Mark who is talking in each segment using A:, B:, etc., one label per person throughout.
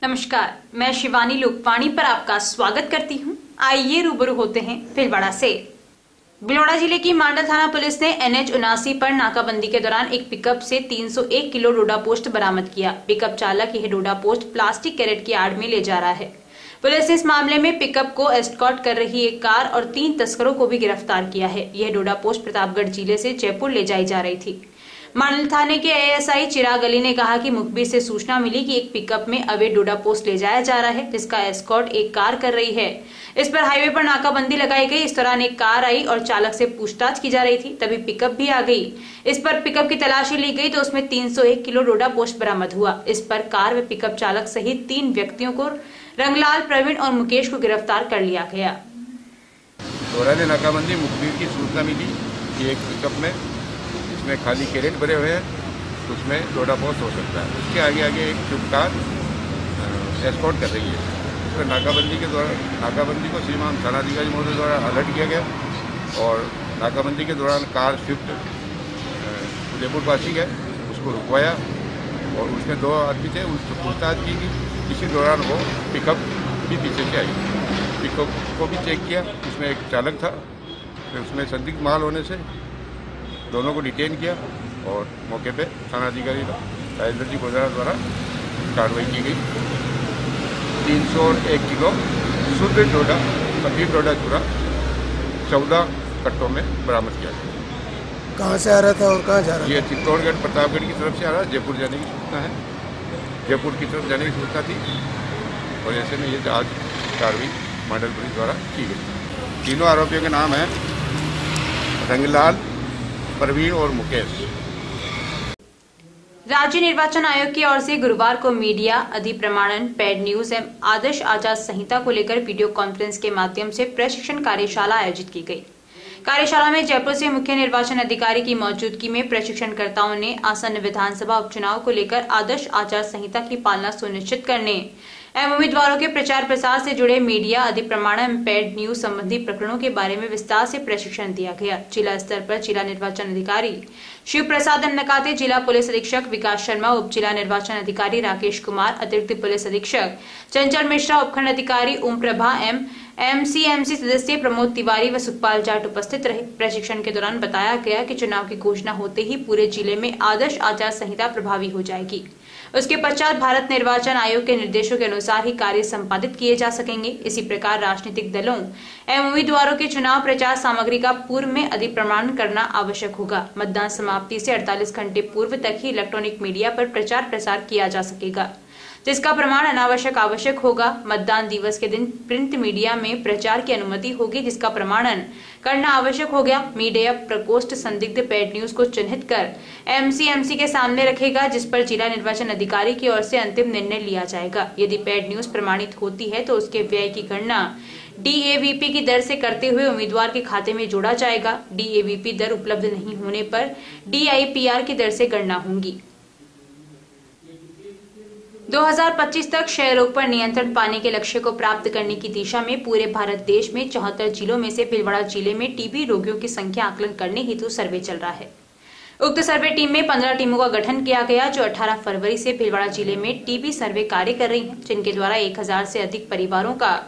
A: नमस्कार, मैं शिवानी लोकवाणी पर आपका स्वागत करती हूं। आइए रूबरू होते हैं भीलवाड़ा से। भीलवाड़ा जिले की मांडल थाना पुलिस ने NH 79 पर नाकाबंदी के दौरान एक पिकअप से 301 किलो डोडा पोस्ट बरामद किया। पिकअप चालक यह डोडा पोस्ट प्लास्टिक कैरेट की आड़ में ले जा रहा है। पुलिस ने इस मामले में पिकअप को एस्कॉर्ट कर रही एक कार और 3 तस्करों को भी गिरफ्तार किया है। यह डोडा पोस्ट प्रतापगढ़ जिले से जयपुर ले जाई जा रही थी। मांडल थाने के ASI चिराग अली ने कहा कि मुखबिर से सूचना मिली कि एक पिकअप में अवैध डोडा पोस्ट ले जाया जा रहा है, जिसका एस्कॉर्ट एक कार कर रही है। इस पर हाईवे पर नाकाबंदी लगाई गई। इस दौरान एक कार आई और चालक से पूछताछ की जा रही थी, तभी पिकअप भी आ गई। इस पर पिकअप की तलाशी ली गई तो उसमें 301 किलो डोडा पोस्ट बरामद हुआ। इस पर कार व पिकअप चालक सहित 3 व्यक्तियों को रंगलाल, प्रवीण और मुकेश को गिरफ्तार कर लिया गया।
B: दौरान नाकाबंदी मुखबिर की सूचना मिली कि एक पिकअप में इसमें खाली कैरेट भरे हुए हैं, तो उसमें डोडा पोस्ट हो सकता है। उसके आगे आगे एक स्विफ्ट कार एस्कॉर्ट कर रही है। इस पर नाकाबंदी को श्रीमान थानाधिकारी महोदय द्वारा अलर्ट किया गया और नाकाबंदी के दौरान कार स्विफ्ट उदयपुर पासी गए, उसको रुकवाया और उसमें 2 आदमी थे, उससे पूछताछ की गई। इसी दौरान वो पिकअप भी पीछे से आई। पिकअप को भी चेक किया, उसमें एक चालक था, फिर उसमें संदिग्ध माल होने से दोनों को डिटेन किया और मौके पे थानाधिकारी राजेंद्र जी गोदारा द्वारा कार्रवाई की गई। 301 किलो शुद्ध डोडा, पत्ती डोडा चूरा 14 कट्टों में बरामद किया गया।
C: कहाँ से आ रहा था और कहाँ जा रहा था?
B: ये चित्तौड़गढ़ प्रतापगढ़ की तरफ से आ रहा है, जयपुर जाने की सूचना है। जयपुर की तरफ जाने की सूचना थी और ऐसे में ये आज कार्रवाई मांडल पुलिस द्वारा की गई। तीनों आरोपियों के नाम हैं रंगलाल, प्रवीण और मुकेश।
A: राज्य निर्वाचन आयोग की ओर से गुरुवार को मीडिया अधिप्रमाणन, पेड न्यूज एवं आदर्श आचार संहिता को लेकर वीडियो कॉन्फ्रेंस के माध्यम से प्रशिक्षण कार्यशाला आयोजित की गई। कार्यशाला में जयपुर से मुख्य निर्वाचन अधिकारी की मौजूदगी में प्रशिक्षणकर्ताओं ने आसन्न विधानसभा उपचुनाव को लेकर आदर्श आचार संहिता की पालना सुनिश्चित करने एवं उम्मीदवारों के प्रचार प्रसार से जुड़े मीडिया अधिप्रमाणन एवं पेड न्यूज संबंधी प्रकरणों के बारे में विस्तार से प्रशिक्षण दिया गया। जिला स्तर पर जिला निर्वाचन अधिकारी शिव प्रसाद नकाते, जिला पुलिस अधीक्षक विकास शर्मा, उप जिला निर्वाचन अधिकारी राकेश कुमार, अतिरिक्त पुलिस अधीक्षक चंचल मिश्रा, उपखंड अधिकारी ओम प्रभा एम MCMC सदस्य प्रमोद तिवारी व सुखपाल जाट उपस्थित रहे। प्रशिक्षण के दौरान बताया गया कि चुनाव की घोषणा होते ही पूरे जिले में आदर्श आचार संहिता प्रभावी हो जाएगी। उसके पश्चात भारत निर्वाचन आयोग के निर्देशों के अनुसार ही कार्य संपादित किए जा सकेंगे। इसी प्रकार राजनीतिक दलों एवं उम्मीदवारों के चुनाव प्रचार सामग्री का पूर्व में अधिप्रमाणन करना आवश्यक होगा। मतदान समाप्ति से 48 घंटे पूर्व तक ही इलेक्ट्रॉनिक मीडिया पर प्रचार प्रसार किया जा सकेगा, जिसका प्रमाण अनावश्यक आवश्यक होगा। मतदान दिवस के दिन प्रिंट मीडिया में प्रचार की अनुमति होगी, जिसका प्रमाणन करना आवश्यक हो गया। मीडिया प्रकोष्ठ संदिग्ध पेड न्यूज को चिन्हित कर MCMC के सामने रखेगा, जिस पर जिला निर्वाचन अधिकारी की ओर से अंतिम निर्णय लिया जाएगा। यदि पेड न्यूज प्रमाणित होती है तो उसके व्यय की गणना DAVP की दर से करते हुए उम्मीदवार के खाते में जोड़ा जाएगा। DAVP दर उपलब्ध नहीं होने पर DIPR की दर से गणना होगी। 2025 तक क्षय रोग पर नियंत्रण पाने के लक्ष्य को प्राप्त करने की दिशा में पूरे भारत देश में 74 जिलों में से भीलवाड़ा जिले में TB रोगियों की संख्या आकलन करने हेतु सर्वे चल रहा है। उक्त सर्वे टीम में 15 टीमों का गठन किया गया, जो 18 फरवरी से भीलवाड़ा जिले में TB सर्वे कार्य कर रही हैं, जिनके द्वारा 1000 से अधिक परिवारों का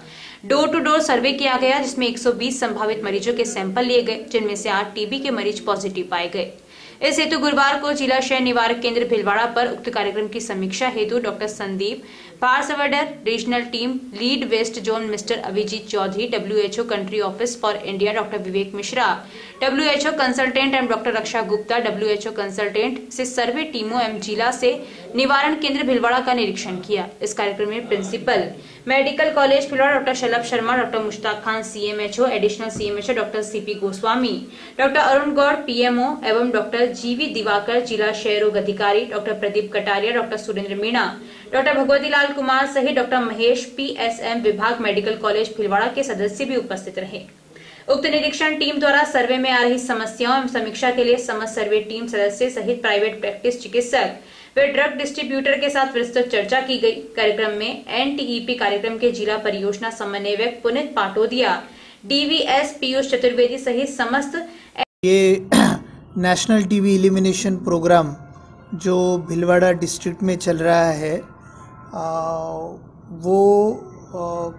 A: डोर टू डोर सर्वे किया गया, जिसमें 120 संभावित मरीजों के सैंपल लिए गए, जिनमें से 8 TB के मरीज पॉजिटिव पाए गए। इस हेतु गुरुवार को जिला क्षय निवारक केंद्र भीलवाड़ा पर उक्त कार्यक्रम की समीक्षा हेतु doctor Sandeep Paraswadar, regional team lead west zone mister Abhijeet Chaudhary, WHO country office for India doctor Vivek Mishra, WHO consultant एवं doctor Raksha Gupta, WHO consultant से सर्वे टीमों एवं जिला से निवारण केंद्र भीलवाड़ा का निरीक्षण किया। इस कार्यक्रम में principal medical college Bhilwara doctor Shalabh Sharma, doctor Mushtaq Khan CMHO, additional CMHO doctor CP Goswami, doctor Arun Gaur PMO एवं डॉक्टर GV दिवाकर, जिला क्षय रोग अधिकारी doctor Pradeep Kataria, doctor Surendra Meena, doctor Bhagwati Lal Kumar सहित डॉक्टर महेश PSM विभाग मेडिकल कॉलेज भीलवाड़ा के सदस्य भी उपस्थित रहे। उक्त निरीक्षण टीम द्वारा सर्वे में आ रही समस्याओं एवं समीक्षा के लिए समस्त सर्वे टीम सदस्य सहित प्राइवेट प्रैक्टिस चिकित्सक वे ड्रग डिस्ट्रीब्यूटर के साथ विस्तृत चर्चा की गई। कार्यक्रम में NTEP कार्यक्रम के जिला परियोजना समन्वयक पुनित पाटोदिया, DVS पीयूष चतुर्वेदी सहित समस्त
C: ये नेशनल TB एलिमिनेशन प्रोग्राम जो भीलवाड़ा डिस्ट्रिक्ट में चल रहा है, वो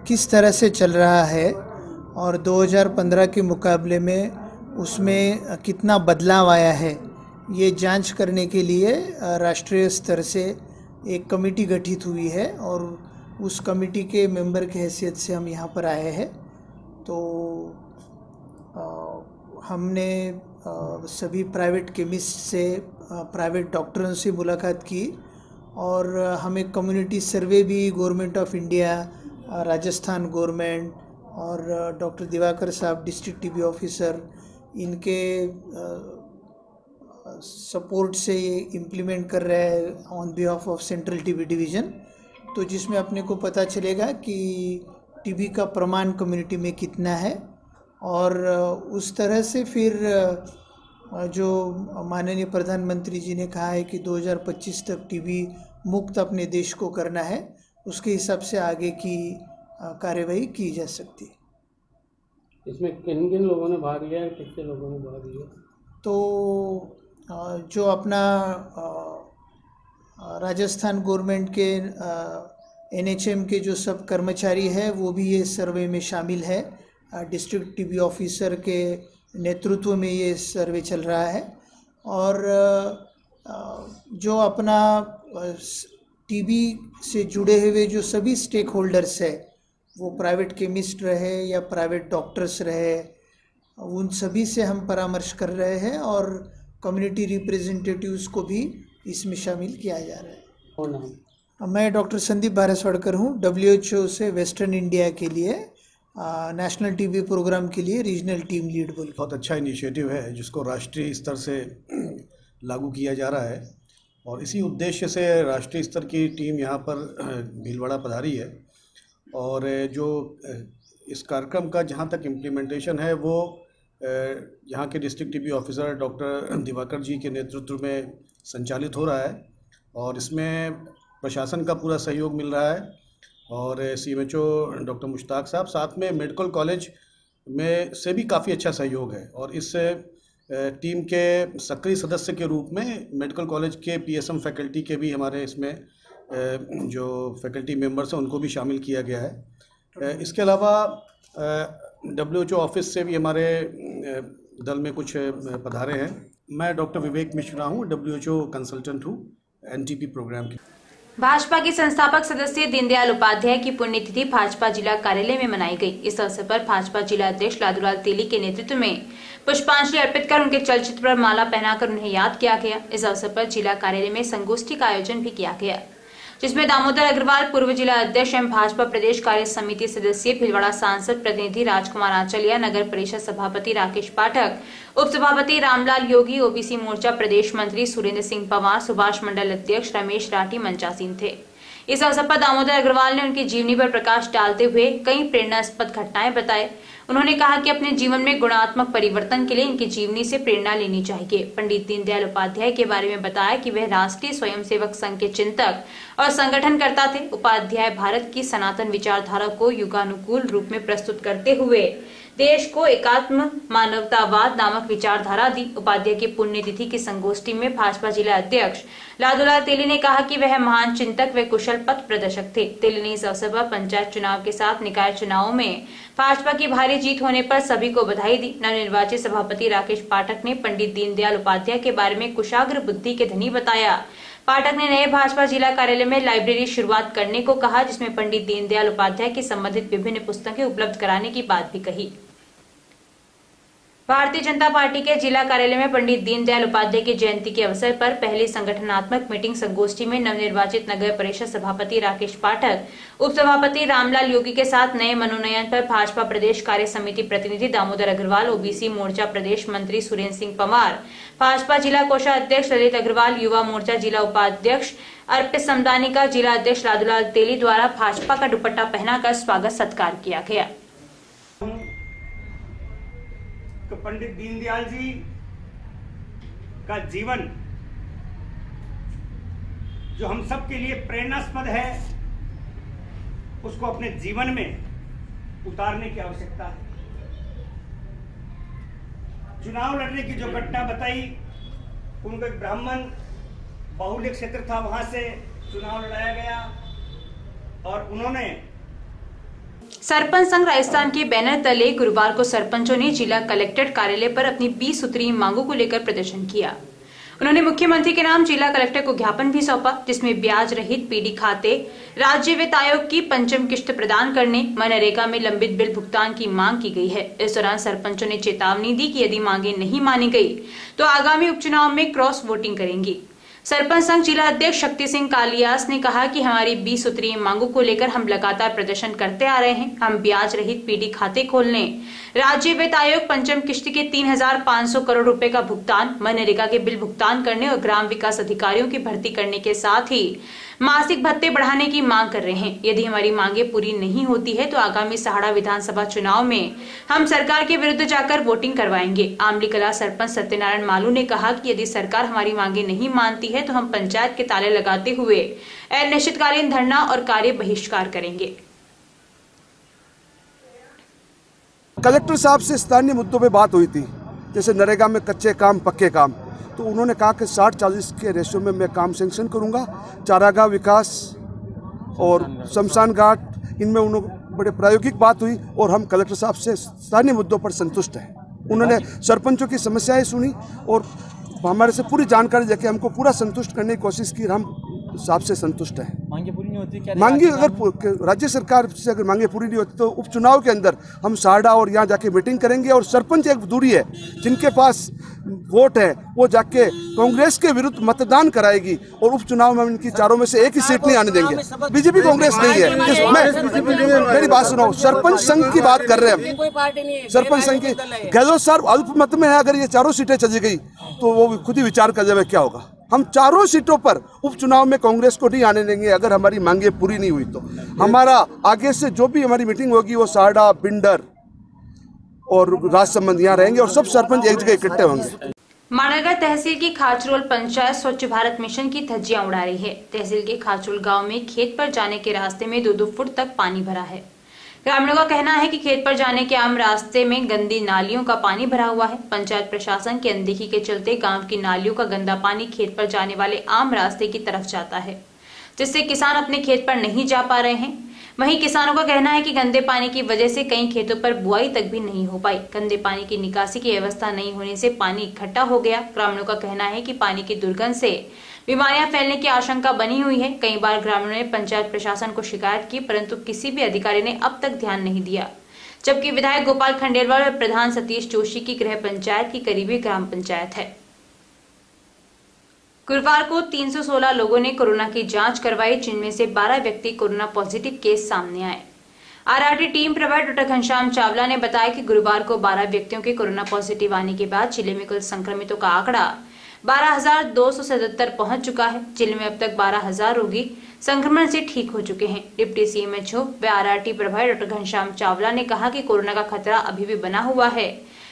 C: किस तरह से चल रहा है और 2015 के मुकाबले में उसमें कितना बदलाव आया है, ये जांच करने के लिए राष्ट्रीय स्तर से एक कमेटी गठित हुई है और उस कमेटी के मेंबर की हैसियत से हम यहाँ पर आए हैं। तो हमने सभी प्राइवेट केमिस्ट से, प्राइवेट डॉक्टरों से मुलाकात की और हमें कम्युनिटी सर्वे भी government of India, Rajasthan government और डॉक्टर दिवाकर साहब डिस्ट्रिक्ट टीबी ऑफिसर, इनके सपोर्ट से ये इम्प्लीमेंट कर रहे हैं on behalf of central TB division. तो जिसमें अपने को पता चलेगा कि टीबी का प्रमाण कम्युनिटी में कितना है और उस तरह से फिर जो माननीय प्रधानमंत्री जी ने कहा है कि 2025 तक टीबी मुक्त अपने देश को करना है, उसके हिसाब से आगे की कार्यवाही की जा सकती है।
D: इसमें किन किन लोगों ने भाग लिया, कितने लोगों ने भाग लिया?
C: तो जो अपना राजस्थान गवर्नमेंट के एनएचएम के जो सब कर्मचारी है वो भी ये सर्वे में शामिल है। डिस्ट्रिक्ट टीबी ऑफिसर के नेतृत्व में ये सर्वे चल रहा है और जो अपना टीबी से जुड़े हुए जो सभी स्टेक होल्डर्स है, वो प्राइवेट केमिस्ट रहे या प्राइवेट डॉक्टर्स रहे, उन सभी से हम परामर्श कर रहे हैं और कम्युनिटी रिप्रेजेंटेटिव्स को भी इसमें शामिल किया जा रहा है।
D: कौन नाम?
C: मैं डॉक्टर संदीप भारसवाड़कर हूँ, WHO से वेस्टर्न इंडिया के लिए नेशनल टीबी प्रोग्राम के लिए रीजनल टीम लीड बोल।
E: बहुत अच्छा इनिशिएटिव है जिसको राष्ट्रीय स्तर से लागू किया जा रहा है और इसी उद्देश्य से राष्ट्रीय स्तर की टीम यहाँ पर भीलवाड़ा पधारी है और जो इस कार्यक्रम का जहाँ तक इम्प्लीमेंटेशन है वो यहाँ के district TB officer doctor Diwakar ji के नेतृत्व में संचालित हो रहा है और इसमें प्रशासन का पूरा सहयोग मिल रहा है और CMHO डॉक्टर मुश्ताक साहब, साथ में मेडिकल कॉलेज में से भी काफ़ी अच्छा सहयोग है और इस टीम के सक्रिय सदस्य के रूप में मेडिकल कॉलेज के PSM फैकल्टी के भी हमारे इसमें जो फैकल्टी मेंबर्स हैं उनको भी शामिल किया गया है। इसके अलावा WHO ऑफिस से भी हमारे दल में कुछ पधारे हैं। मैं डॉक्टर विवेक मिश्रा हूँ, WHO कंसल्टेंट हूँ NTP प्रोग्राम की।
A: भाजपा के संस्थापक सदस्य दीनदयाल उपाध्याय की पुण्यतिथि भाजपा जिला कार्यालय में मनाई गई। इस अवसर पर भाजपा जिला अध्यक्ष लादूलाल तेली के नेतृत्व में पुष्पांजलि अर्पित कर उनके चलचित्र पर माला पहनाकर उन्हें याद किया गया। इस अवसर पर जिला कार्यालय में संगोष्ठी का आयोजन भी किया गया, जिसमें दामोदर अग्रवाल पूर्व जिला अध्यक्ष एवं भाजपा प्रदेश कार्य समिति सदस्य, भीलवाड़ा सांसद प्रतिनिधि राजकुमार आंचलिया, नगर परिषद सभापति राकेश पाठक, उप सभापति रामलाल योगी, ओबीसी मोर्चा प्रदेश मंत्री सुरेंद्र सिंह पवार, सुभाष मंडल अध्यक्ष रमेश राठी मंचासीन थे। इस अवसर पर दामोदर अग्रवाल ने उनकी जीवनी पर प्रकाश डालते हुए कई प्रेरणास्पद घटनाएं बताए। उन्होंने कहा कि अपने जीवन में गुणात्मक परिवर्तन के लिए इनकी जीवनी से प्रेरणा लेनी चाहिए। पंडित दीनदयाल उपाध्याय के बारे में बताया कि वह राष्ट्रीय स्वयंसेवक संघ के चिंतक और संगठनकर्ता थे। उपाध्याय भारत की सनातन विचारधारा को युगानुकूल रूप में प्रस्तुत करते हुए देश को एकात्म मानवतावाद नामक विचारधारा दी। उपाध्याय की पुण्यतिथि की संगोष्ठी में भाजपा जिला अध्यक्ष लादूलाल तेली ने कहा कि वह महान चिंतक व कुशल पथ प्रदर्शक थे। तेली ने इस अवसर पर पंचायत चुनाव के साथ निकाय चुनावों में भाजपा की भारी जीत होने पर सभी को बधाई दी। नवनिर्वाचित सभापति राकेश पाठक ने पंडित दीनदयाल उपाध्याय के बारे में कुशाग्र बुद्धि के धनी बताया। पाठक ने नए भाजपा जिला कार्यालय में लाइब्रेरी शुरुआत करने को कहा, जिसमें पंडित दीनदयाल उपाध्याय की संबंधित विभिन्न पुस्तकें उपलब्ध कराने की बात भी कही। भारतीय जनता पार्टी के जिला कार्यालय में पंडित दीनदयाल उपाध्याय की जयंती के अवसर पर पहली संगठनात्मक मीटिंग संगोष्ठी में नवनिर्वाचित नगर परिषद सभापति राकेश पाठक, उप सभापति रामलाल योगी के साथ नए मनोनयन पर भाजपा प्रदेश कार्य समिति प्रतिनिधि दामोदर अग्रवाल, ओबीसी मोर्चा प्रदेश मंत्री सुरेंद्र सिंह पवार, भाजपा जिला कोषाध्यक्ष ललित अग्रवाल, युवा मोर्चा जिला उपाध्यक्ष अर्पित समदानी का जिला अध्यक्ष लादूलाल तेली द्वारा भाजपा का दुपट्टा पहनाकर स्वागत सत्कार किया गया।
F: तो पंडित दीनदयाल जी का जीवन जो हम सब के लिए प्रेरणास्पद है, उसको अपने जीवन में उतारने की आवश्यकता है। चुनाव लड़ने की जो घटना बताई, उनको एक ब्राह्मण बाहुल्य क्षेत्र था, वहां से चुनाव लड़ाया गया और उन्होंने
A: सरपंच संघ राजस्थान के बैनर तले गुरुवार को सरपंचों ने जिला कलेक्ट्रेट कार्यालय पर अपनी 20 सूत्रीय मांगों को लेकर प्रदर्शन किया। उन्होंने मुख्यमंत्री के नाम जिला कलेक्टर को ज्ञापन भी सौंपा, जिसमें ब्याज रहित पीडी खाते, राज्य वित्त आयोग की पंचम किश्त प्रदान करने, मनरेगा में लंबित बिल भुगतान की मांग की गई है। इस दौरान सरपंचों ने चेतावनी दी कि यदि मांगे नहीं मानी गई तो आगामी उपचुनाव में क्रॉस वोटिंग करेंगी। सरपंच संघ जिला अध्यक्ष शक्ति सिंह कालियास ने कहा कि हमारी 20 सूत्रीय मांगों को लेकर हम लगातार प्रदर्शन करते आ रहे हैं। हम ब्याज रहित पीडी खाते खोलने, राज्य वित्त आयोग पंचम किश्त के 3,500 करोड़ रुपए का भुगतान, मनरेगा के बिल भुगतान करने और ग्राम विकास अधिकारियों की भर्ती करने के साथ ही मासिक भत्ते बढ़ाने की मांग कर रहे हैं। यदि हमारी मांगे पूरी नहीं होती है तो आगामी सहाड़ा विधानसभा चुनाव में हम सरकार के विरुद्ध जाकर वोटिंग करवाएंगे। आमली कला सरपंच सत्यनारायण मालू ने कहा कि यदि सरकार हमारी मांगे नहीं मानती है तो हम पंचायत के ताले लगाते हुए अनिश्चितकालीन धरना और कार्य बहिष्कार करेंगे।
G: कलेक्टर साहब से स्थानीय मुद्दों पे बात हुई थी, जैसे नरेगा में कच्चे काम पक्के काम, तो उन्होंने कहा कि 60-40 के रेशियो में मैं काम सैंक्शन करूंगा। चारागाह विकास और शमशान घाट, इनमें उन्होंने बड़े प्रायोगिक बात हुई और हम कलेक्टर साहब से स्थानीय मुद्दों पर संतुष्ट हैं। उन्होंने सरपंचों की समस्याएं सुनी और हमारे से पूरी जानकारी देके हमको पूरा संतुष्ट करने की कोशिश की। हम साहब से संतुष्ट हैं। मांगे पूरी नहीं होती क्या? मांगे अगर राज्य सरकार से अगर मांगे पूरी नहीं होती तो उपचुनाव के अंदर हम सारडा और यहाँ जाके मीटिंग करेंगे और सरपंच एक दूरी है जिनके पास वोट है वो जाके कांग्रेस के विरुद्ध मतदान कराएगी और उपचुनाव में इनकी चारों में से एक ही सीट नहीं आने देंगे। बीजेपी कांग्रेस नहीं है। मेरी बात सुनो, सरपंच संघ की बात कर रहे हैं हम। सरपंच संघ की गहलोत साहब अल्पमत में है, अगर ये चारों सीटें चली गई तो वो खुद ही विचार कर जाए क्या होगा। हम चारों सीटों पर उपचुनाव में कांग्रेस को नहीं आने देंगे अगर हमारी मांगे पूरी नहीं हुई तो। हमारा आगे से जो भी हमारी मीटिंग होगी वो सारडा, बिंडर और राजसमंद यहाँ रहेंगे और सब सरपंच एक जगह इकट्ठे होंगे।
A: माणगांव तहसील की खाचरोल पंचायत स्वच्छ भारत मिशन की धज्जियां उड़ा रही है। तहसील के खाचरोल गांव में खेत पर जाने के रास्ते में 2-2 फुट तक पानी भरा है। ग्रामीणों का कहना है कि खेत पर जाने के आम रास्ते में गंदी नालियों का पानी भरा हुआ है। पंचायत प्रशासन की अनदेखी के चलते गांव की नालियों का गंदा पानी खेत पर जाने वाले आम रास्ते की तरफ जाता है, जिससे किसान अपने खेत पर नहीं जा पा रहे हैं। वहीं किसानों का कहना है कि गंदे पानी की वजह से कई खेतों पर बुआई तक भी नहीं हो पाई। गंदे पानी की निकासी की व्यवस्था नहीं होने से पानी इकट्ठा हो गया। ग्रामीणों का कहना है कि पानी की दुर्गंध से बीमारियां फैलने की आशंका बनी हुई है। कई बार ग्रामीणों ने पंचायत प्रशासन को शिकायत की, परंतु किसी भी अधिकारी ने अब तक ध्यान नहीं दिया। जबकि विधायक गोपाल खंडेलवाल और प्रधान सतीश जोशी की गृह पंचायत की करीबी ग्राम पंचायत है। गुरुवार को 316 लोगों ने कोरोना की जांच करवाई, जिनमें से 12 व्यक्ति कोरोना पॉजिटिव केस सामने आए। आरआरटी टीम प्रभारी डॉक्टर घनश्याम चावला ने बताया कि गुरुवार को 12 व्यक्तियों के कोरोना पॉजिटिव आने के बाद जिले में कुल संक्रमितों का आंकड़ा 12,277 पहुंच चुका है। जिले में अब तक 12,000 रोगी संक्रमण से ठीक हो चुके हैं। डिप्टी सीएमएचओ व आरआरटी प्रभारी डॉक्टर घनश्याम चावला ने कहा कि कोरोना का खतरा अभी भी बना हुआ है,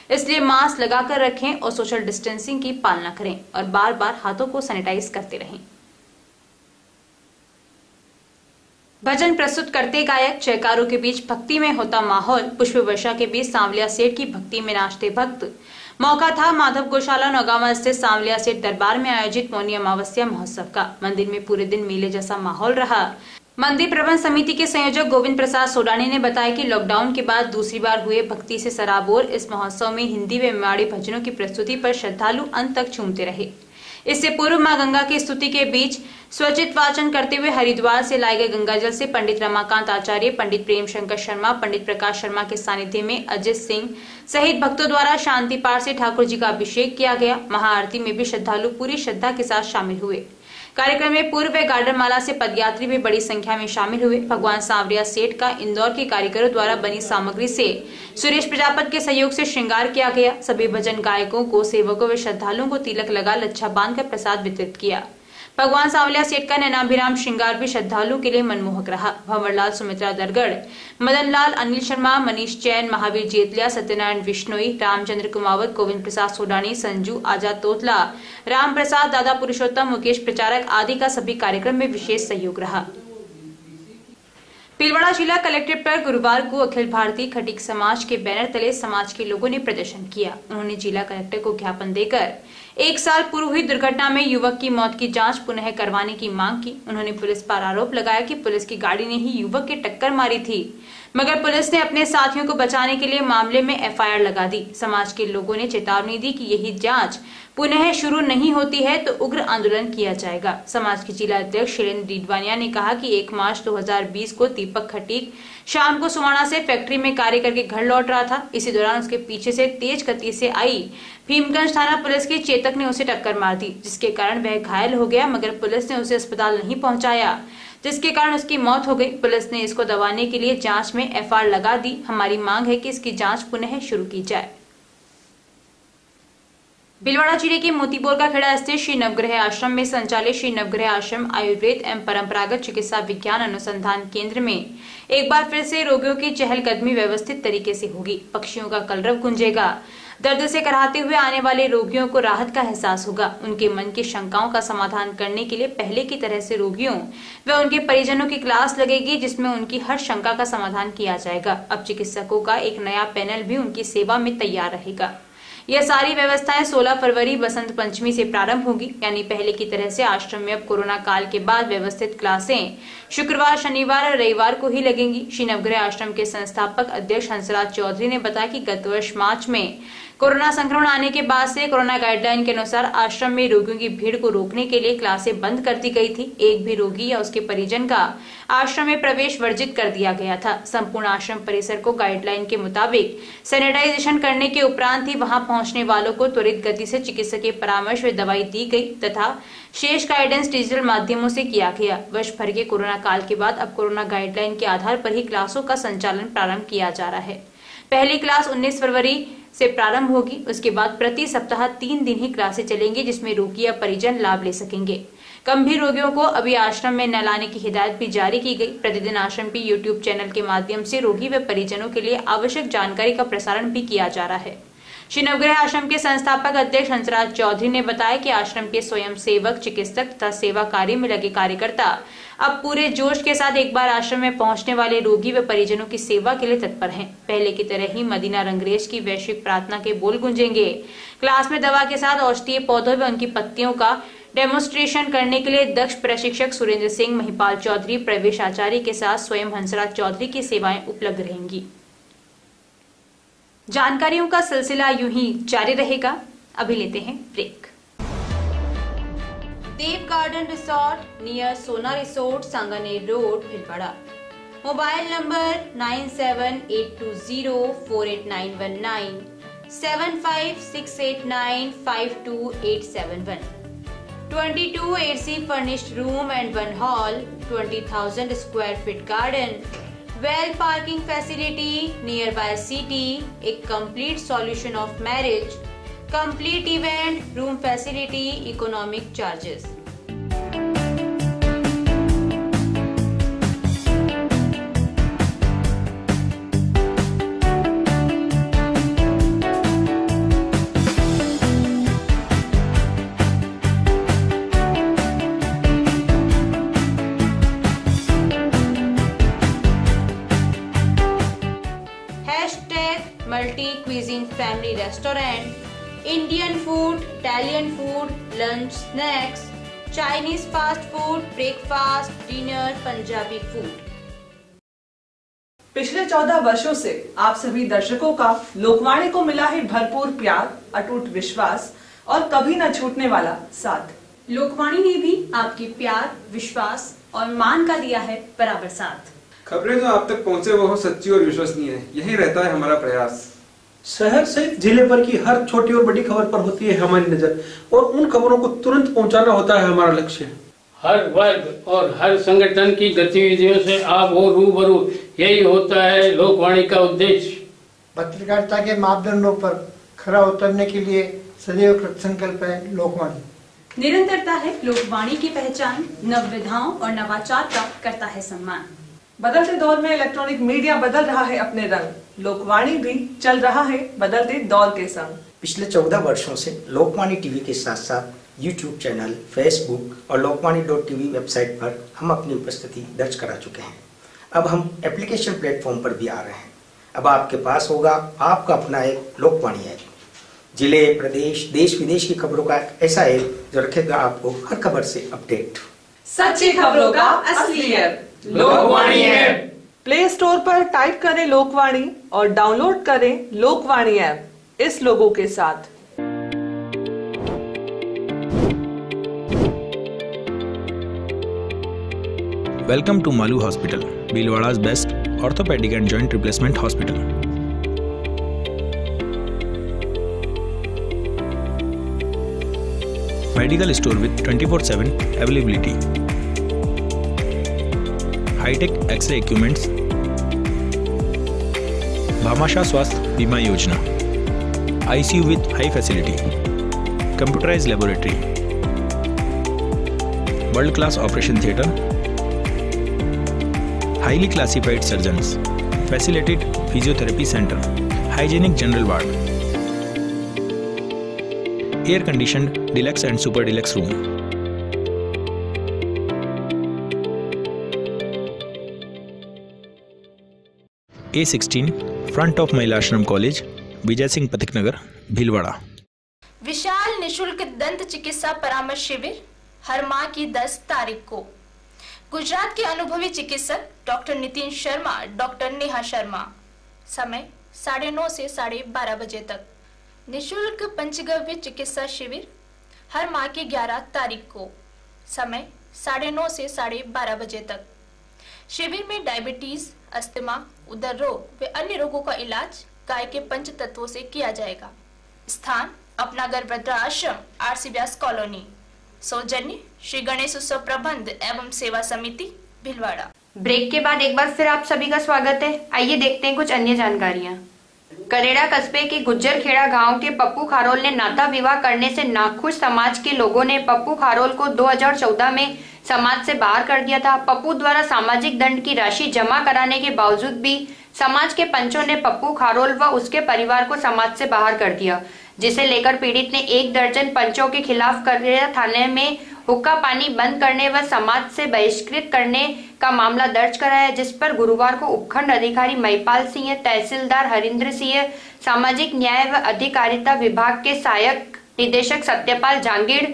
A: इसलिए मास्क लगाकर रखें और सोशल डिस्टेंसिंग की पालना करें और बार बार हाथों को सैनिटाइज करते रहें। भजन प्रस्तुत करते गायक, जयकारों के बीच भक्ति में होता माहौल। पुष्प वर्षा के बीच सांवलिया सेठ की भक्ति में नाचते भक्त। मौका था माधव गौशाला नौगांवा स्थित सांवलिया सेठ दरबार में आयोजित मौनी अमावस्या महोत्सव का। मंदिर में पूरे दिन मेले जैसा माहौल रहा। मंदिर प्रबंध समिति के संयोजक गोविंद प्रसाद सोडानी ने बताया कि लॉकडाउन के बाद दूसरी बार हुए भक्ति से सराबोर इस महोत्सव में हिंदी व मेवाड़ी भजनों की प्रस्तुति पर श्रद्धालु अंत तक झूमते रहे। इससे पूर्व मां गंगा की स्तुति के बीच स्वचित वाचन करते हुए हरिद्वार से लाए गए गंगाजल से पंडित रमाकांत आचार्य, पंडित प्रेम शंकर शर्मा, पंडित प्रकाश शर्मा के सानिध्य में अजित सिंह सहित भक्तों द्वारा शांति पाठ से ठाकुर जी का अभिषेक किया गया। महाआरती में भी श्रद्धालु पूरी श्रद्धा के साथ शामिल हुए। कार्यक्रम में पूर्व व गार्डन माला से पदयात्री भी बड़ी संख्या में शामिल हुए। भगवान सांवरिया सेठ का इंदौर के कारीगरों द्वारा बनी सामग्री से सुरेश प्रजापति के सहयोग से श्रृंगार किया गया। सभी भजन गायकों को, सेवकों व श्रद्धालुओं को तिलक लगा लच्छा बांधकर प्रसाद वितरित किया। भगवान सांवलिया सेठ का नैनाभिराम श्रृंगार भी श्रद्धालुओं के लिए मनमोहक रहा। भंवरलाल, सुमित्रा दरगढ़, मदन लाल, अनिल शर्मा, मनीष जैन, महावीर जेतलिया, सत्यनारायण विश्नोई, रामचंद्र कुमावत, गोविंद प्रसाद सोडानी, संजू, आजाद तोतला, राम प्रसाद, दादा पुरुषोत्तम, मुकेश प्रचारक आदि का सभी कार्यक्रम में विशेष सहयोग रहा। भीलवाड़ा जिला कलेक्ट्रेट पर गुरुवार को अखिल भारतीय खटीक समाज के बैनर तले समाज के लोगों ने प्रदर्शन किया। उन्होंने जिला कलेक्टर को ज्ञापन देकर 1 साल पूर्व हुई दुर्घटना में युवक की मौत की जांच पुनः करवाने की मांग की। उन्होंने पुलिस पर आरोप लगाया कि पुलिस की गाड़ी ने ही युवक की टक्कर मारी थी, मगर पुलिस ने अपने साथियों को बचाने के लिए मामले में एफआईआर लगा दी। समाज के लोगों ने चेतावनी दी कि यही जांच पुनः शुरू नहीं होती है तो उग्र आंदोलन किया जाएगा। समाज के जिला अध्यक्ष शैलेंद्र डीडवानिया ने कहा कि 1 मार्च 2020 को दीपक खटीक शाम को सुवाना से फैक्ट्री में कार्य करके घर लौट रहा था। इसी दौरान उसके पीछे से तेज गति से आई भीमगंज थाना पुलिस की चेतक ने उसे टक्कर मार दी, जिसके कारण वह घायल हो गया, मगर पुलिस ने उसे अस्पताल नहीं पहुंचाया, जिसके कारण उसकी मौत हो गई। पुलिस ने इसको दबाने के लिए जांच में एफआईआर लगा दी। हमारी मांग है कि इसकी जांच पुनः शुरू की जाए। भीलवाड़ा जिले के मोतीपुर का खेड़ा स्थित श्री नवग्रह आश्रम में संचालित श्री नवग्रह आश्रम आयुर्वेद एवं परंपरागत चिकित्सा विज्ञान अनुसंधान केंद्र में एक बार फिर से रोगियों की चहलकदमी व्यवस्थित तरीके से होगी। पक्षियों का कलरव गूंजेगा। दर्द से कराहते हुए आने वाले रोगियों को राहत का एहसास होगा। उनके मन की शंकाओं का समाधान करने के लिए पहले की तरह से रोगियों व उनके परिजनों की क्लास लगेगी, जिसमें उनकी हर शंका का समाधान किया जाएगा। अब चिकित्सकों का एक नया पैनल भी उनकी सेवा में तैयार रहेगा। यह सारी व्यवस्थाएं 16 फरवरी बसंत पंचमी से प्रारंभ होगी, यानी पहले की तरह से आश्रम में अब कोरोना काल के बाद व्यवस्थित क्लासें शुक्रवार, शनिवार और रविवार को ही लगेंगी। श्री नवग्रह आश्रम के संस्थापक अध्यक्ष हंसराज चौधरी ने बताया कि गत वर्ष मार्च में कोरोना संक्रमण आने के बाद से कोरोना गाइडलाइन के अनुसार आश्रम में रोगियों की भीड़ को रोकने के लिए क्लासें बंद कर दी गई थी। एक भी रोगी या उसके परिजन का आश्रम में प्रवेश वर्जित कर दिया गया था। संपूर्ण आश्रम परिसर को गाइडलाइन के मुताबिक सैनिटाइजेशन करने के उपरांत ही वहां पहुंचने वालों को त्वरित गति से चिकित्सकीय परामर्श व दवाई दी गई तथा शेष गाइडेंस डिजिटल माध्यमों से किया गया। वर्ष भर के कोरोना काल के बाद अब कोरोना गाइडलाइन के आधार पर ही क्लासों का संचालन प्रारंभ किया जा रहा है। पहली क्लास 19 फरवरी से प्रारंभ होगी। उसके बाद प्रति सप्ताह 3 दिन ही क्लासें चलेंगी, जिसमें रोगी या परिजन लाभ ले सकेंगे। गंभीर रोगियों को अभी आश्रम में न लाने की हिदायत भी जारी की गई। प्रतिदिन आश्रम के YouTube चैनल के माध्यम से रोगी व परिजनों के लिए आवश्यक जानकारी का प्रसारण भी किया जा रहा है। श्री नवग्रह आश्रम के संस्थापक अध्यक्ष हंसराज चौधरी ने बताया कि आश्रम के स्वयं सेवक, चिकित्सक तथा सेवा कार्य में लगे कार्यकर्ता अब पूरे जोश के साथ एक बार आश्रम में पहुंचने वाले रोगी व परिजनों की सेवा के लिए तत्पर हैं। पहले की तरह ही मदीना रंगरेज की वैश्विक प्रार्थना के बोल गूंजेंगे। क्लास में दवा के साथ औषधीय पौधों व उनकी पत्तियों का डेमोन्स्ट्रेशन करने के लिए दक्ष प्रशिक्षक सुरेंद्र सिंह, महिपाल चौधरी, प्रवेश आचार्य के साथ स्वयं हंसराज चौधरी की सेवाएं उपलब्ध रहेंगी। जानकारियों का सिलसिला यूं ही जारी रहेगा। अभी लेते हैं ब्रेक। देव गार्डन रिसोर्ट नियर सोना resort, Sanganer road, Bhilwara. Mobile number 9782048919 7568952871। 22 AC furnished room and 1 hall, 20,000 square feet garden, well parking facility nearby city, a complete solution of marriage, complete event, room facility, economic charges. Multi cuisine family restaurant, Indian food, Italian food, lunch, snacks, Chinese fast food, breakfast, dinner, Punjabi food।
H: पिछले 14 वर्षों से आप सभी दर्शकों का लोकवाणी को मिला है भरपूर प्यार, अटूट विश्वास और कभी न छूटने वाला साथ।
A: लोकवाणी ने भी आपके प्यार, विश्वास और मान का दिया है बराबर साथ।
I: खबरें जो आप तक पहुंचे वो हो सच्ची और विश्वसनीय है, यही रहता है हमारा प्रयास।
J: शहर से जिले भर की हर छोटी और बड़ी खबर पर होती है हमारी नजर और उन खबरों को तुरंत पहुंचाना होता है हमारा लक्ष्य।
D: हर वर्ग और हर संगठन की गतिविधियों से आप हो रूबरू, यही होता है लोकवाणी का उद्देश्य।
K: पत्रकारिता के मापदंडों पर खरा उतरने के लिए सदैव कृतसंकल्प है लोकवाणी।
A: निरंतरता है लोकवाणी की पहचान, नवविधाओं और नवाचार का करता है सम्मान।
H: बदलते दौर में इलेक्ट्रॉनिक मीडिया बदल रहा है अपने रंग, लोकवाणी भी चल रहा है बदलते दौर के संग।
L: पिछले 14 वर्षों से लोकवाणी टीवी के साथ साथ YouTube चैनल, फेसबुक और लोकवाणी.tv वेबसाइट पर हम अपनी उपस्थिति दर्ज करा चुके हैं। अब हम एप्लीकेशन प्लेटफॉर्म पर भी आ रहे हैं। अब आपके पास होगा आपका अपना एक लोकवाणी ऐप, जिले, प्रदेश, देश विदेश की खबरों का ऐसा ऐप जो रखेगा आपको हर खबर से अपडेट।
H: सच्ची खबरों का असली app
D: Lokvani app.
H: Play store पर टाइप करें लोकवाणी और डाउनलोड करें लोकवाणी ऐप इस लोगों के साथ।
M: Welcome to Malu Hospital, Bhilwada's best orthopedic and joint replacement hospital. Medical store with 24/7 availability. High-tech X-ray equipments. Bhamasha Swasth Bima Yojana. ICU with high facility. Computerized laboratory. World-class operation theatre. Highly classified surgeons, facilitated physiotherapy center, hygienic general ward, air-conditioned deluxe and super deluxe room. A16, front of Mahila Ashram College, Vijay Singh Pathik Nagar, Bhilwada.
N: विशाल निशुल्क दंत चिकित्सा परामर्श शिविर हर माह की 10 तारीख को। गुजरात के अनुभवी चिकित्सक डॉक्टर नितिन शर्मा, डॉक्टर नेहा शर्मा। समय 9:30 से 12:30 बजे तक। निशुल्क पंचगव्य चिकित्सा शिविर हर माह की 11 तारीख को। समय 9:30 से 12:30 बजे तक। शिविर में डायबिटीज, अस्थमा, उदर रोग व अन्य रोगों का इलाज गाय के पंच तत्वों से किया जाएगा। स्थान अपनागर वृद्धाश्रम, RC व्यास कॉलोनी। सौजन्य श्री गणेश उत्सव प्रबंध एवं सेवा समिति, भीलवाड़ा।
A: ब्रेक के बाद एक बार फिर आप सभी का स्वागत है। आइए देखते हैं कुछ अन्य जानकारियां। करेड़ा कस्बे के गुज्जर खेड़ा गांव के पप्पू खारोल ने नाता विवाह करने से नाखुश समाज के लोगों ने पप्पू खारोल को 2014 में समाज से बाहर कर दिया था। पप्पू द्वारा सामाजिक दंड की राशि जमा कराने के बावजूद भी समाज के पंचों ने पप्पू खारोल व उसके परिवार को समाज से बाहर कर दिया, जिसे लेकर पीड़ित ने 1 दर्जन पंचों के खिलाफ करेड़ा थाने में हुक्का पानी बंद करने व समाज से बहिष्कृत करने का मामला दर्ज कराया, जिस पर गुरुवार को उपखंड अधिकारी महिपाल सिंह, तहसीलदार हरिंद्र सिंह, सामाजिक न्याय व अधिकारिता विभाग के सहायक निदेशक सत्यपाल जांगीड़,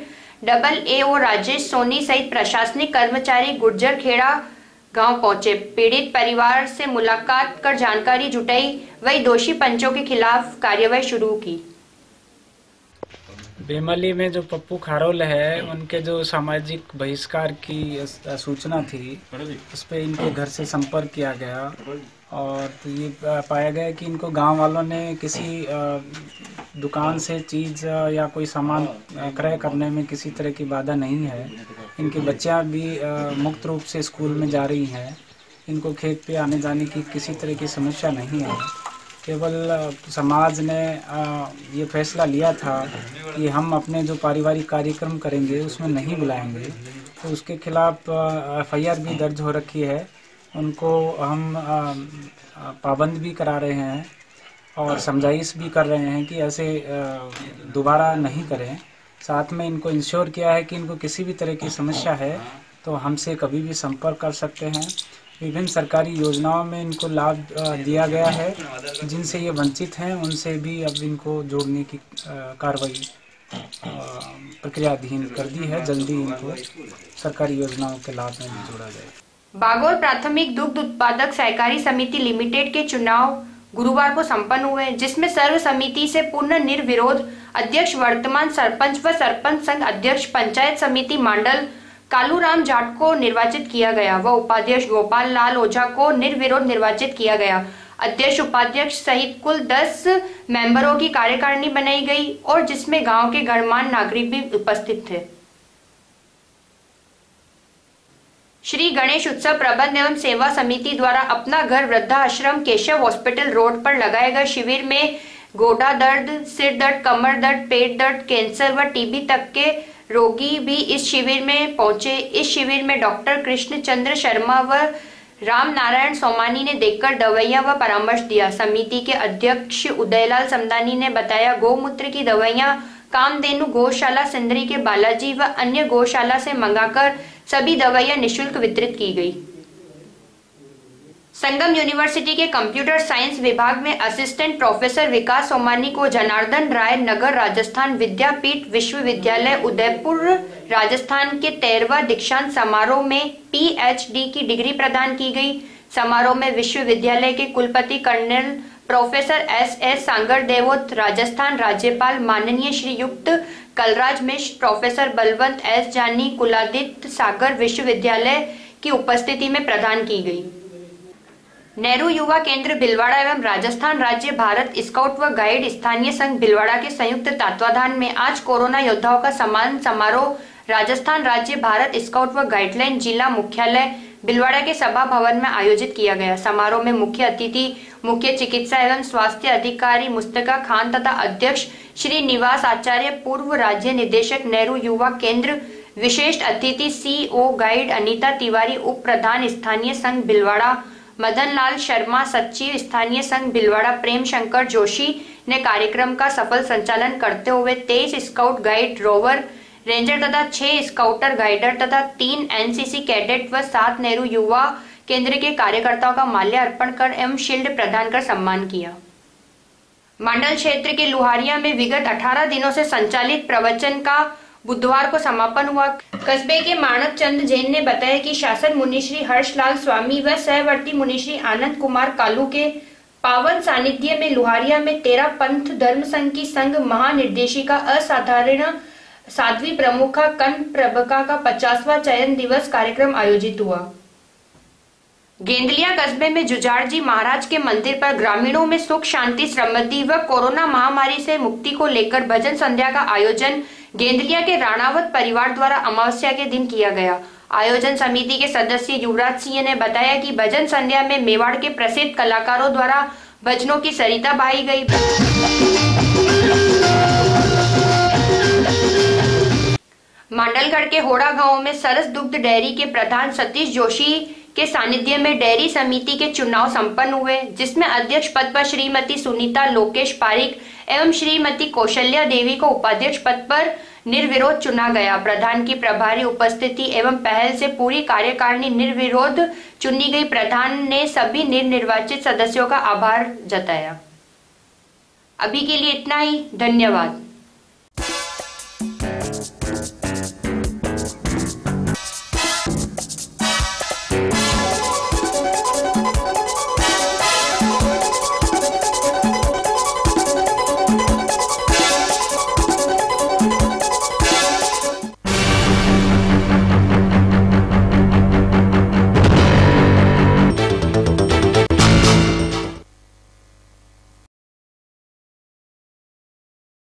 A: AO राजेश सोनी सहित प्रशासनिक कर्मचारी गुर्जर खेड़ा गांव पहुंचे। पीड़ित परिवार से मुलाकात कर जानकारी जुटाई, वही दोषी पंचों के खिलाफ कार्यवाही शुरू की।
O: बेमली में जो पप्पू खारोल है, उनके जो सामाजिक बहिष्कार की सूचना थी, उस पर इनके घर से संपर्क किया गया और तो ये पाया गया कि इनको गांव वालों ने किसी दुकान से चीज़ या कोई सामान क्रय करने में किसी तरह की बाधा नहीं है। इनकी बच्चियां भी मुक्त रूप से स्कूल में जा रही हैं। इनको खेत पे आने जाने की किसी तरह की समस्या नहीं है। केवल समाज ने ये फैसला लिया था कि हम अपने जो पारिवारिक कार्यक्रम करेंगे उसमें नहीं बुलाएंगे, तो उसके खिलाफ FIR भी दर्ज हो रखी है। उनको हम पाबंद भी करा रहे हैं और समझाइश भी कर रहे हैं कि ऐसे दोबारा नहीं करें। साथ में इनको इंश्योर किया है कि इनको किसी भी तरह की समस्या है तो हमसे कभी भी संपर्क कर सकते हैं। विभिन्न सरकारी योजनाओं में इनको लाभ दिया गया है। जिनसे ये वंचित हैं उनसे भी अब इनको जोड़ने की कार्रवाई प्रक्रियाधीन कर दी है। जल्दी इनको सरकारी योजनाओं के लाभ में भी जोड़ा जाएगा।
A: बागौर प्राथमिक दुग्ध उत्पादक सहकारी समिति लिमिटेड के चुनाव गुरुवार को संपन्न हुए, जिसमें सर्व समिति से पूर्ण निर्विरोध अध्यक्ष, वर्तमान सरपंच व सरपंच संघ अध्यक्ष, पंचायत समिति मंडल कालूराम जाट को निर्वाचित किया गया व उपाध्यक्ष गोपाल लाल ओझा को निर्विरोध निर्वाचित किया गया। अध्यक्ष, उपाध्यक्ष सहित कुल 10 मेंबरों की कार्यकारिणी बनाई गई और जिसमें गांव के गणमान्य नागरिक भी उपस्थित थे। श्री गणेश उत्सव प्रबंध एवं सेवा समिति द्वारा अपना घर वृद्धाश्रम केशव हॉस्पिटल रोड पर लगाए गए शिविर में गोडा दर्द, सिर दर्द, कमर दर्द, पेट दर्द, कैंसर व TB तक के रोगी भी इस शिविर में पहुंचे। इस शिविर में डॉक्टर कृष्ण चंद्र शर्मा व राम नारायण सोमानी ने देखकर दवाइयां व परामर्श दिया। समिति के अध्यक्ष उदयलाल समदानी ने बताया, गौमूत्र की दवाइयां कामधेनु गौशाला सिंदरी के बालाजी व अन्य गौशाला से मंगाकर सभी दवाइयां निःशुल्क वितरित की गई। संगम यूनिवर्सिटी के कंप्यूटर साइंस विभाग में असिस्टेंट प्रोफेसर विकास सोमानी को जनार्दन राय नगर राजस्थान विद्यापीठ विश्वविद्यालय उदयपुर राजस्थान के 13वां दीक्षांत समारोह में पीएचडी की डिग्री प्रदान की गई। समारोह में विश्वविद्यालय के कुलपति colonel professor S Sangar Devot, Rajasthan राज्यपाल माननीय श्रीयुक्त कलराज मिश्र, प्रोफेसर बलवंत एस जानी, कुलादित्य सागर विश्वविद्यालय की उपस्थिति में प्रदान की गई। नेहरू युवा केंद्र भिलवाड़ा एवं राजस्थान राज्य भारत स्काउट व गाइड स्थानीय संघ भिलवाड़ा के संयुक्त तत्वाधान में आज कोरोना योद्धाओं का सम्मान समारोह राजस्थान राज्य भारत स्काउट व गाइडलाइन जिला मुख्यालय भिलवाड़ा के सभा भवन में आयोजित किया गया। समारोह में मुख्य अतिथि मुख्य चिकित्सा एवं स्वास्थ्य अधिकारी मुस्तका खान तथा अध्यक्ष श्री निवास आचार्य, पूर्व राज्य निदेशक नेहरू युवा केंद्र, विशिष्ट अतिथि सीओ गाइड अनीता तिवारी, उप प्रधान स्थानीय संघ भिलवाड़ा मदन लाल शर्मा, सचिव स्थानीय संघ भिलवाड़ा प्रेम शंकर जोशी ने कार्यक्रम का सफल संचालन करते हुए 23 स्काउट गाइड रोवर रेंजर तथा 6 स्काउटर गाइडर तथा 3 एनसीसी कैडेट व 7 नेहरू युवा केंद्र के कार्यकर्ताओं का माल्यार्पण कर एवं शील्ड प्रदान कर सम्मान किया। मंडल क्षेत्र के लुहारिया में विगत 18 दिनों से संचालित प्रवचन का बुधवार को समापन हुआ। कस्बे के माणक चंद जैन ने बताया कि शासन मुनिश्री हर्षलाल स्वामी व सहवर्ती मुनिश्री आनंद कुमार कालू के पावन सानिध्य में लुहारिया में 13 पंथ धर्म संघ की संघ महानिर्देशिका असाधारण साध्वी प्रमुखा कन प्रभका का 50वां चयन दिवस कार्यक्रम आयोजित हुआ। गेंदलिया कस्बे में जुजाड़जी महाराज के मंदिर पर ग्रामीणों में सुख शांति समृद्धि व कोरोना महामारी से मुक्ति को लेकर भजन संध्या का आयोजन गेंदलिया के राणावत परिवार द्वारा अमावस्या के दिन किया गया। आयोजन समिति के सदस्य युवराज सिंह ने बताया कि भजन संध्या में मेवाड़ के प्रसिद्ध कलाकारों द्वारा भजनों की सरिता बहाई गई। मांडलगढ़ के होड़ा गांव में सरस दुग्ध डेयरी के प्रधान सतीश जोशी के सानिध्य में डेयरी समिति के चुनाव संपन्न हुए, जिसमें अध्यक्ष पद पर श्रीमती सुनीता लोकेश पारिक एवं श्रीमती कौशल्या देवी को उपाध्यक्ष पद पर निर्विरोध चुना गया। प्रधान की प्रभारी उपस्थिति एवं पहल से पूरी कार्यकारिणी निर्विरोध चुनी गई। प्रधान ने सभी निर्वाचित सदस्यों का आभार जताया। अभी के लिए इतना ही, धन्यवाद।